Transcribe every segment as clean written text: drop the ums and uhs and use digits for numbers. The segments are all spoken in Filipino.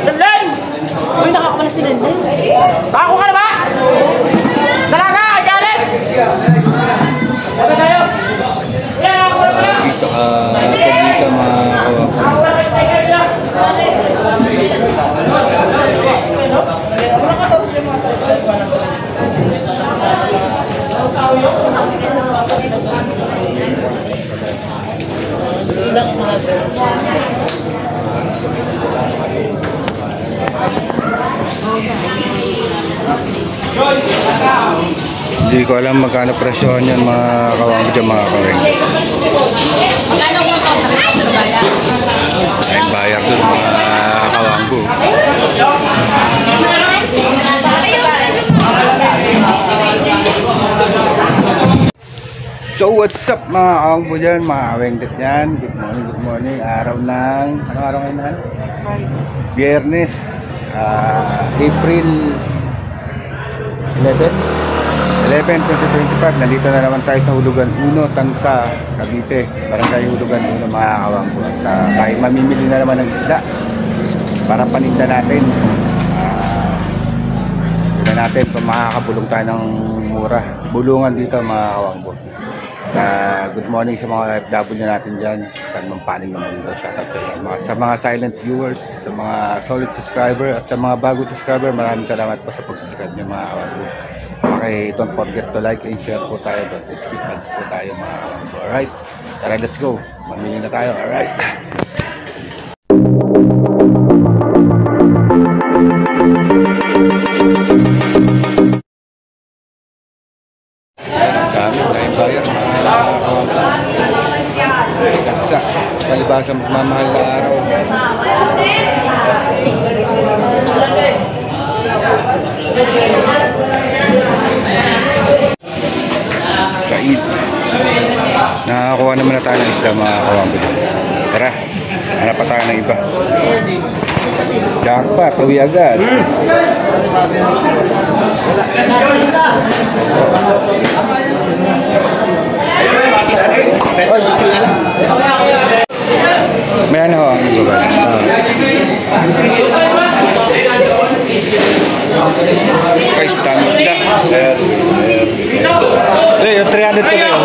Lenlen! Uy, nakakamala si Lenlen. Bako ka na ba? Dalaga! Kay Alex! Ano tayo? Dito dito mga hindi ko alam magkano presyohan yan mga kawanggo dyan mga kaweng. Ay bayar dun mga kawanggo. So what's up mga kawanggo dyan, mga kawengdet yan. Good morning. Araw ng, anong araw ngayon na? Biyernes, April 11, 2025. Nandito na naman tayo sa Hulugan 1, Tansa, Cavite. Barangay Hulugan 1 mga kawanggo. At tayo mamimili na naman ng isda para paninda natin. Tignan natin kung makakabulong tayo ng mura. Bulungan dito mga kawanggo. Good morning sa mga FW natin dyan. Saan mang panig ng mundo. Shoutout sa mga silent viewers, sa mga solid subscriber, at sa mga bagong subscriber. Maraming salamat po sa pag-subscribe niyo mga kawanggo. Okay, don't forget to like and share po tayo. Don't skip ads po tayo mga kawanggo. Alright, tara let's go. Mamili na tayo. Alright. Dami bayar mga kawanggo. Sa palibasang mamahal na araw. Said, nakakuha naman na tayo ng isda mga kawanggo. Tara, hanap pa tayo ng iba. Jackpot, uwi agad. May ano ang iba ba? Guys, dami isda. Yung 300 ko kayo.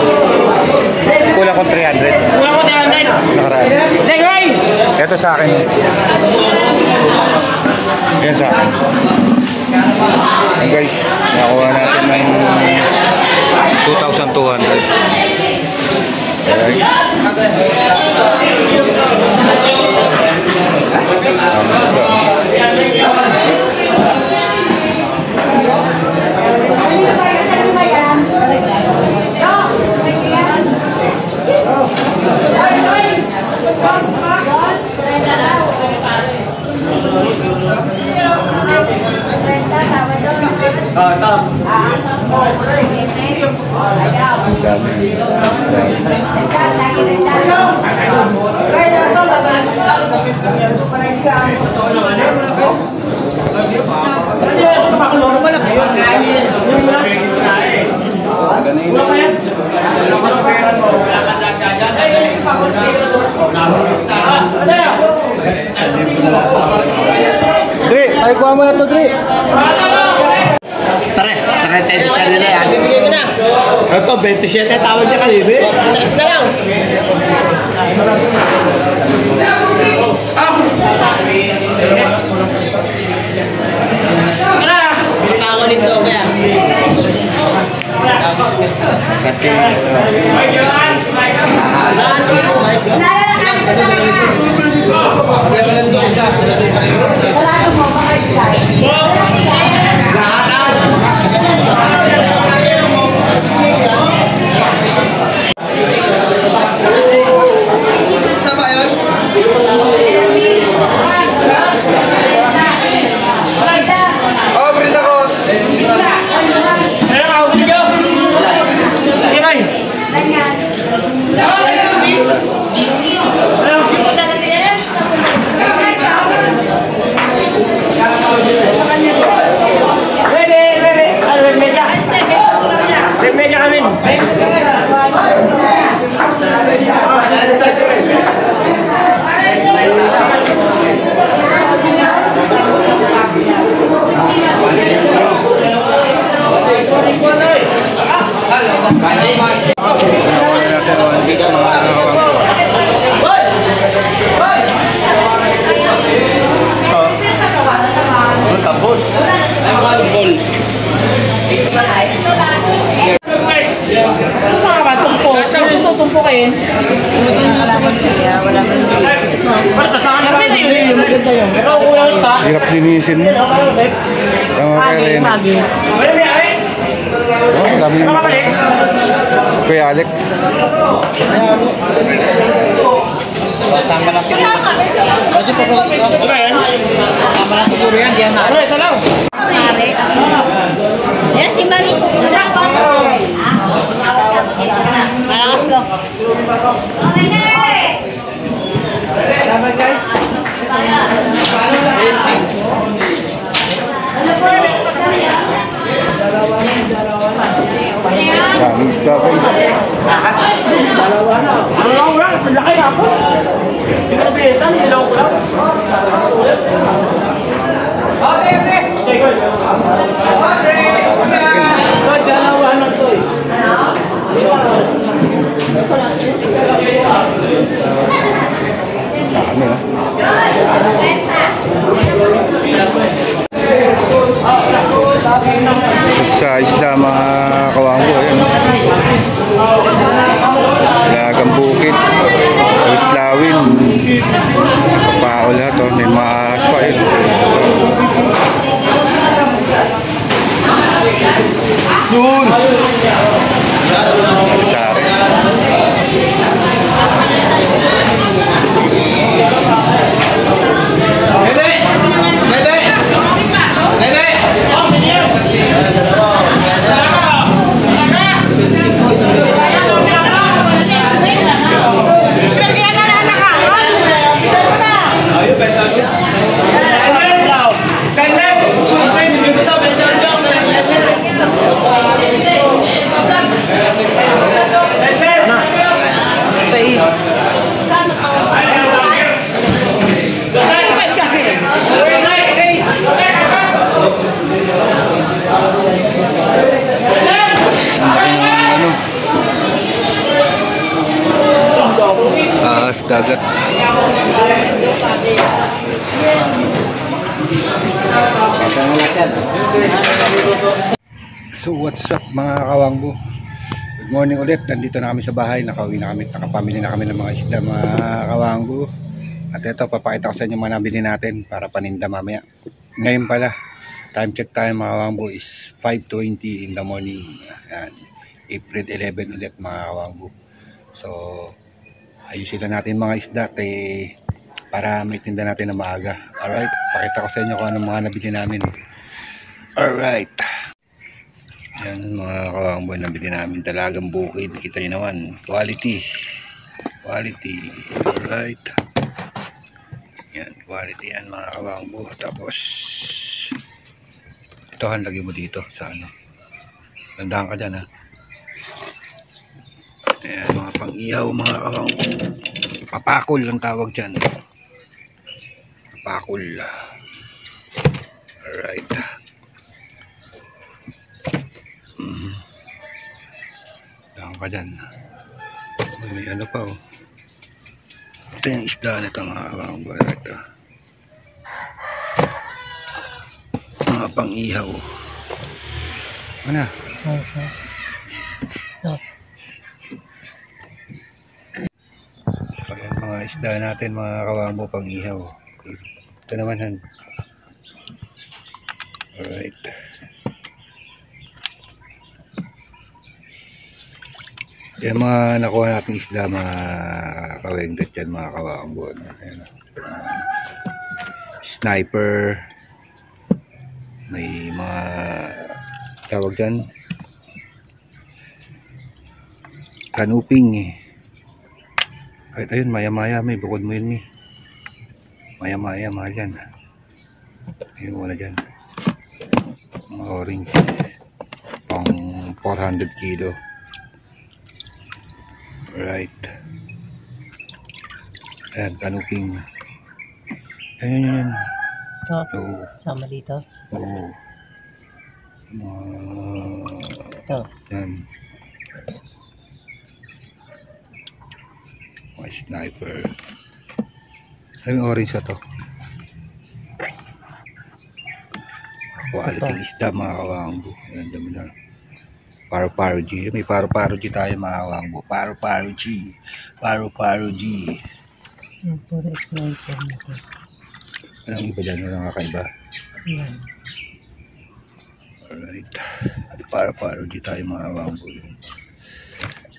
Kulang ko 300. Kulang ko 300. Nakaraan. Legway! Ito sa akin. Yan sa akin. Guys, nakuha natin ng 2,200. Alright. Dre, ay kuha mo na to, Dre. Tres, 37 na yan. Bibigay mo na. Ito, 27. Tawag niya kalibi. Tres na lang. Kapako nito, kaya. Kasi Hirap linisin mo. Ang okay rin. Oh, dami naman. Kuya Alex. Sama lang siguro. Kasi po po ito. Sama lang siguro yan. Diyan na. Isa lang. Ayan si Mariko. Malakas ko. Dami isda guys. Ano lang ulang? Laki na po. Hindi ka nabihisan. Hindi lang ulang. Dalawa na to eh. Dami ah. Sa isla mga kawanggo, ayan. Lagang bukid, Islawin, Paol lahat, oh. May mga ahas pa yun. Yun! Sari. Nene! Nene! Nene! Ayun, benta niya. Ahas dagat. So what's up mga kawanggo? Good morning ulit. Nandito na kami sa bahay. Nakauwi na kami. Nakapamili na kami ng mga isda mga kawanggo. At ito, papakita ko sa inyo mga nabili natin para paninda mamaya. Ngayon pala, time check tayo mga kawanggo is 5:20 in the morning. Ayan. April 11 ulit mga kawanggo. So ayusin na natin mga isda para may tinda natin na maaga. Alright, pakita ko sa inyo kung anong mga nabili namin. Alright, yan mga kawangboy, nabili namin talagang bukid. Kita nyo naman, quality. Alright, yan, quality yan mga kawangboy. Tapos ito, lagay mo dito sa ano, tandaan ka dyan ha. Ayan, mga pang-ihaw mga kawangboy. Papakol ang tawag dyan. Papakol. Alright. Daan ka dyan. May ano pa oh. Ito yung isda na ito mga kawangboy. Ito. Mga pang-ihaw. Ano? So yan mga isda natin mga kawangbo pang ihaw. Ito naman han. Alright. Yan mga nakuha natin isda mga kawengdet yan mga kawangbo. Ayan. Sniper. May mga tawag dyan. Kanuping eh. Kahit ayun, maya-maya may bukod mo yun eh. Maya-maya, mahal yan. Ayun muna dyan. Mga orange. Pang 400 kilo. Right. Ayan, kanuping. Ayan yan. Oo. Sama dito. Oo. Ito. Yan. Mga sniper. Ano yung orange na to? Quality isda mga kawangbo. Ayan, dami na. Paru-paru G. May paru-paru G tayo mga kawangbo. Paru-paru G. Paru-paru G. Puro sniper na to. Anong iba dyan? Walang kakaiba. Yan. Alright. Para di tayo mga kawangbo.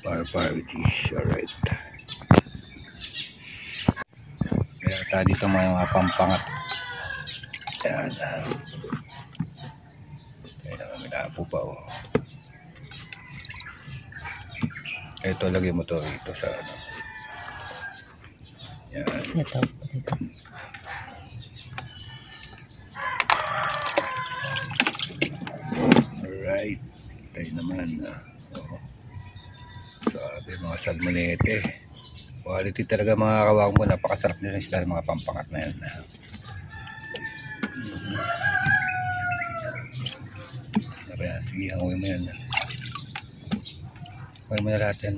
Para alright. Kaya tayo dito mga pampangat. Yan. Kaya naman minapo pa oh. Ito lagay mo to rito sa ano. Yan. Ito. Alright. Tayo naman. Oh. Sabi mga salmonete. Quality talaga mga kawang mo. Napakasarap din ng isla ng mga pampangat na yan. Sabi yan. Sige, hanguin mo yan. Hanguin mo na lahat yan.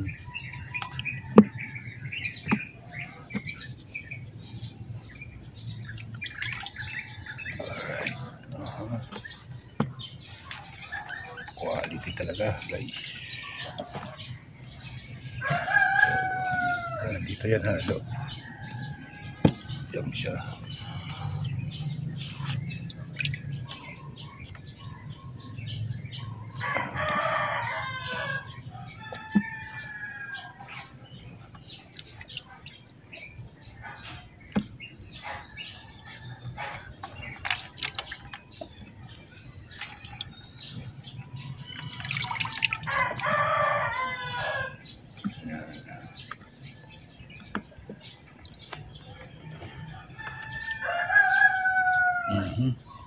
Alright. Quality talaga guys. Dito yan halo. Diyan siya.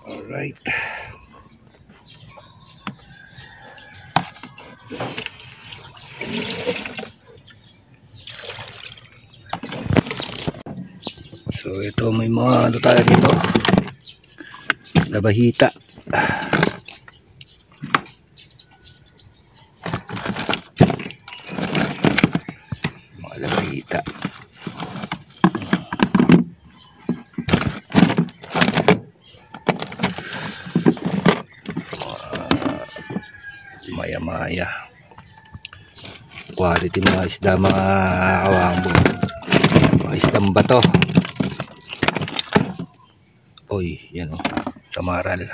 Alright. So ito may mga ano tayo dito. Labahita. Mga labahita. Maya quality mga isda mga kawangbo, mga isdang bato. Oy yan o, samaral.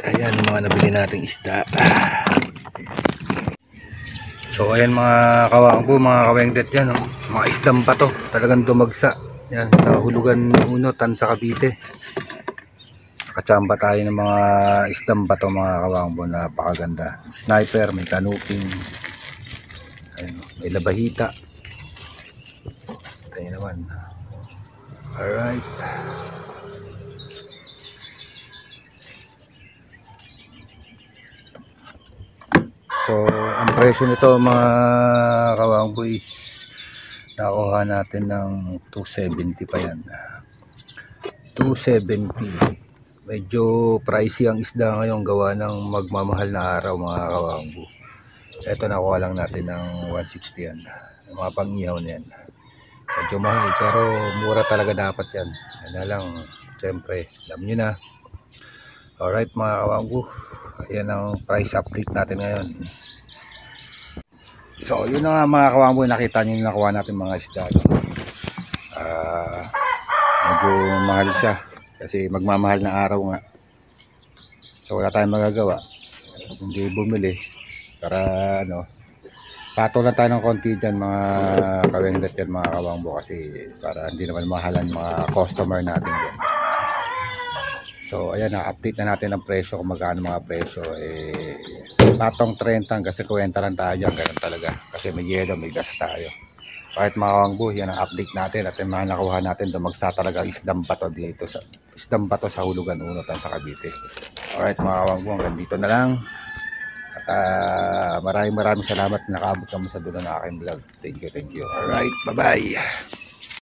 Ayan mga nabili nating isda. So ayan mga kawangbo, mga kawengdet yan o, mga isdang bato talagang dumagsa. Yan, sa Hulugan 1, Tansa, Cavite. Nakachamba tayo ng mga isdang bato mga kawangbo, napakaganda. Sniper, may kanuping. Ayun, may labahita. Tayo naman. Alright. So, ang presyo nito mga kawangbo is nakuha natin ng 270 pa yan. 270. Medyo pricey ang isda ngayon gawa ng magmamahal na araw mga kawangbo. Ito nakuha lang natin ng 160 yan. Mga pang-ihaw na yan. Medyo mahal pero mura talaga dapat yan. Yan na lang. Siyempre, alam nyo na. Alright mga kawangbo. Ayan ang price update natin ngayon. So yun na nga mga kawangbo, nakita nyo yung nakuha natin mga isda. Medyo mahal siya kasi magmamahal na araw nga. So wala tayong magagawa. Hindi bumili para ano, pato na tayo ng konti dyan mga kawengdet yan mga kawangbo, kasi para hindi naman mahalan mga customer natin dyan. So ayan, na-update na natin ang presyo kung magkano mga presyo. Patong 30 kasi 50 lang tayo dyan, ganun talaga. Kasi may yelo, may gas tayo. Kahit mga kawangbo, yan ang update natin. At yung mga nakuha natin, dumagsa talaga isdang bato dito. Isdang bato sa Hulugan 1, Tansa, Cavite. Alright mga kawangbo, hanggang dito na lang. At maraming salamat na nakaabot kami sa dulo ng aking vlog. Thank you. Alright, bye-bye.